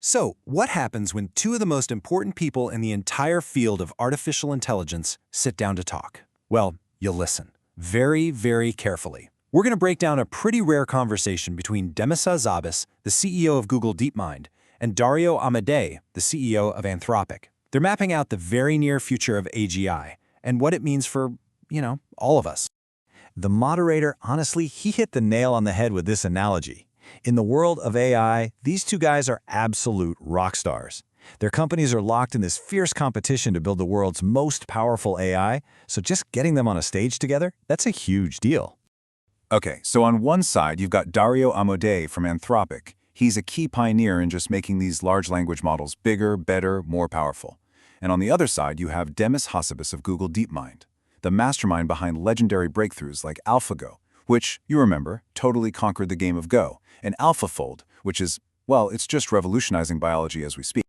So, what happens when two of the most important people in the entire field of artificial intelligence sit down to talk? Well, you'll listen very, very carefully. We're going to break down a pretty rare conversation between Demis Hassabis, the CEO of Google DeepMind, and Dario Amodei, the CEO of Anthropic. They're mapping out the very near future of AGI and what it means for, all of us. The moderator, honestly, he hit the nail on the head with this analogy. In the world of AI, these two guys are absolute rock stars. Their companies are locked in this fierce competition to build the world's most powerful AI, so just getting them on a stage together, that's a huge deal. Okay, so on one side, you've got Dario Amodei from Anthropic. He's a key pioneer in just making these large language models bigger, better, more powerful. And on the other side, you have Demis Hassabis of Google DeepMind, the mastermind behind legendary breakthroughs like AlphaGo, which, you remember, totally conquered the game of Go, and AlphaFold, which is, well, it's just revolutionizing biology as we speak.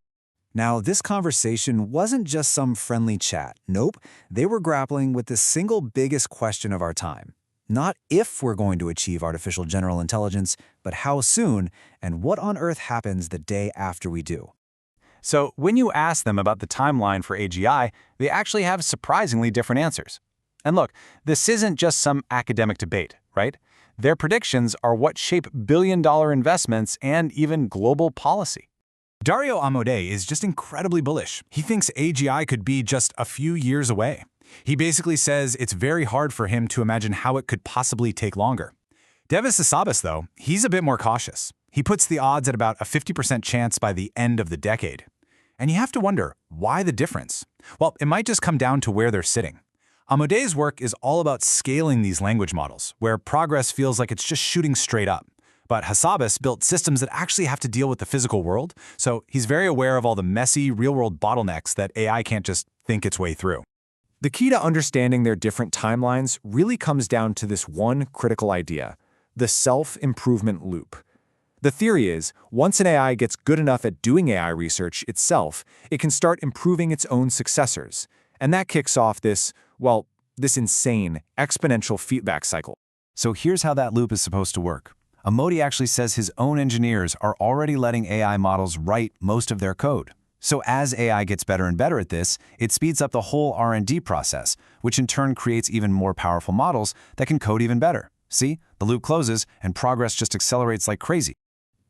Now, this conversation wasn't just some friendly chat. Nope, they were grappling with the single biggest question of our time. Not if we're going to achieve artificial general intelligence, but how soon, and what on earth happens the day after we do. So, when you ask them about the timeline for AGI, they actually have surprisingly different answers. And look, this isn't just some academic debate, right? Their predictions are what shape billion-dollar investments and even global policy. Dario Amodei is just incredibly bullish. He thinks AGI could be just a few years away. He basically says it's very hard for him to imagine how it could possibly take longer. Demis Hassabis, though, he's a bit more cautious. He puts the odds at about a 50% chance by the end of the decade. And you have to wonder, why the difference? Well, it might just come down to where they're sitting. Amodei's work is all about scaling these language models, where progress feels like it's just shooting straight up. But Hassabis built systems that actually have to deal with the physical world, so he's very aware of all the messy, real-world bottlenecks that AI can't just think its way through. The key to understanding their different timelines really comes down to this one critical idea: the self-improvement loop. The theory is, once an AI gets good enough at doing AI research itself, it can start improving its own successors. And that kicks off this insane, exponential feedback cycle. So here's how that loop is supposed to work. Amodei actually says his own engineers are already letting AI models write most of their code. So as AI gets better and better at this, it speeds up the whole R&D process, which in turn creates even more powerful models that can code even better. See, the loop closes and progress just accelerates like crazy.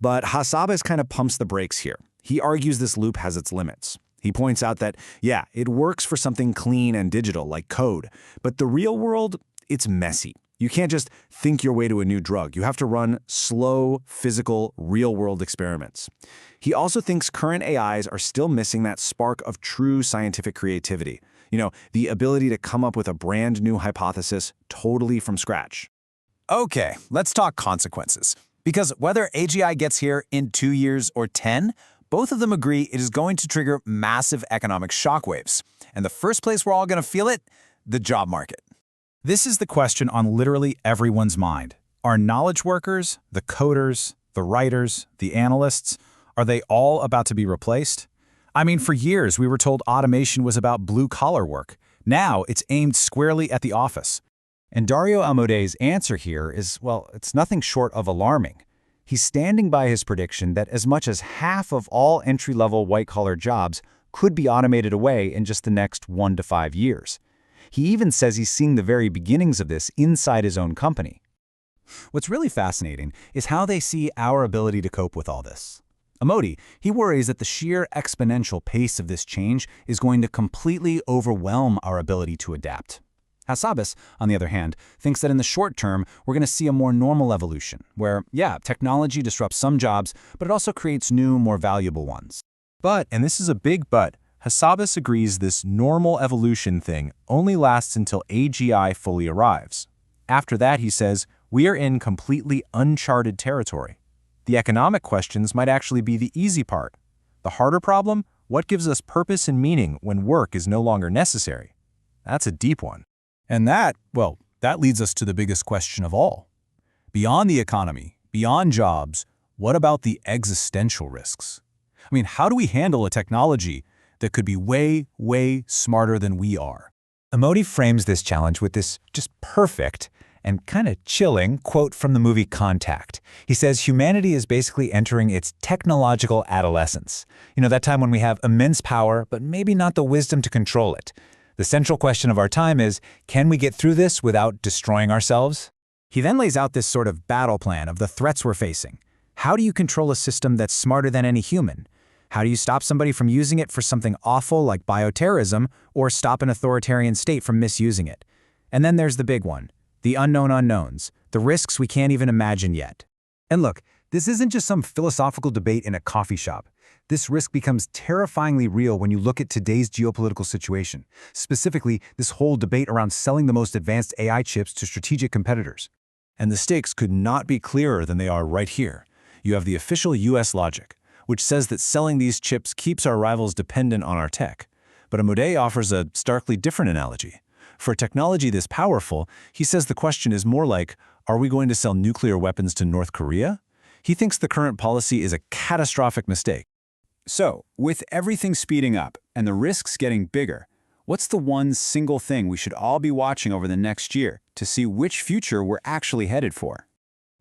But Hassabis kind of pumps the brakes here. He argues this loop has its limits. He points out that, yeah, it works for something clean and digital like code, but the real world, it's messy. You can't just think your way to a new drug. You have to run slow, physical, real-world experiments. He also thinks current AIs are still missing that spark of true scientific creativity. The ability to come up with a brand new hypothesis totally from scratch. Okay, let's talk consequences. Because whether AGI gets here in 2 years or 10, both of them agree it is going to trigger massive economic shockwaves. And the first place we're all going to feel it? The job market. This is the question on literally everyone's mind. Are knowledge workers, the coders, the writers, the analysts, are they all about to be replaced? I mean, for years we were told automation was about blue-collar work. Now it's aimed squarely at the office. And Dario Amodei's answer here is, well, it's nothing short of alarming. He's standing by his prediction that as much as half of all entry-level white-collar jobs could be automated away in just the next 1 to 5 years. He even says he's seeing the very beginnings of this inside his own company. What's really fascinating is how they see our ability to cope with all this. Amodei, he worries that the sheer exponential pace of this change is going to completely overwhelm our ability to adapt. Hassabis, on the other hand, thinks that in the short term, we're going to see a more normal evolution, where, yeah, technology disrupts some jobs, but it also creates new, more valuable ones. But, and this is a big but, Hassabis agrees this normal evolution thing only lasts until AGI fully arrives. After that, he says, we are in completely uncharted territory. The economic questions might actually be the easy part. The harder problem, what gives us purpose and meaning when work is no longer necessary? That's a deep one. And that leads us to the biggest question of all. Beyond the economy, beyond jobs, what about the existential risks? I mean, how do we handle a technology that could be way, way smarter than we are? Amodei frames this challenge with this just perfect and kind of chilling quote from the movie Contact. He says humanity is basically entering its technological adolescence. You know, that time when we have immense power, but maybe not the wisdom to control it. The central question of our time is, can we get through this without destroying ourselves? He then lays out this sort of battle plan of the threats we're facing. How do you control a system that's smarter than any human? How do you stop somebody from using it for something awful like bioterrorism, or stop an authoritarian state from misusing it? And then there's the big one, the unknown unknowns, the risks we can't even imagine yet. And look, this isn't just some philosophical debate in a coffee shop. This risk becomes terrifyingly real when you look at today's geopolitical situation, specifically this whole debate around selling the most advanced AI chips to strategic competitors. And the stakes could not be clearer than they are right here. You have the official US logic, which says that selling these chips keeps our rivals dependent on our tech. But Amodei offers a starkly different analogy. For a technology this powerful, he says the question is more like, are we going to sell nuclear weapons to North Korea? He thinks the current policy is a catastrophic mistake. So, with everything speeding up and the risks getting bigger, what's the one single thing we should all be watching over the next year to see which future we're actually headed for?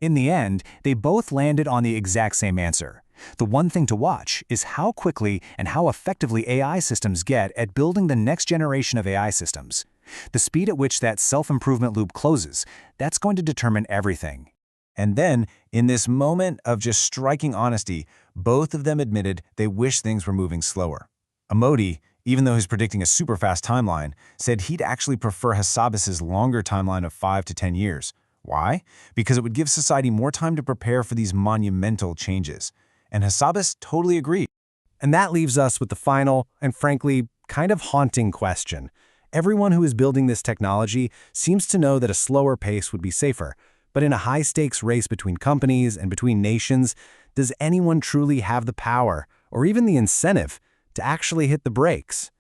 In the end, they both landed on the exact same answer. The one thing to watch is how quickly and how effectively AI systems get at building the next generation of AI systems. The speed at which that self-improvement loop closes, that's going to determine everything. And then, in this moment of just striking honesty, both of them admitted they wish things were moving slower. Amodei, even though he's predicting a super fast timeline, said he'd actually prefer Hassabis's longer timeline of 5 to 10 years. Why? Because it would give society more time to prepare for these monumental changes. And Hassabis totally agreed. And that leaves us with the final, and frankly, kind of haunting question. Everyone who is building this technology seems to know that a slower pace would be safer. But in a high-stakes race between companies and between nations, does anyone truly have the power, or even the incentive, to actually hit the brakes?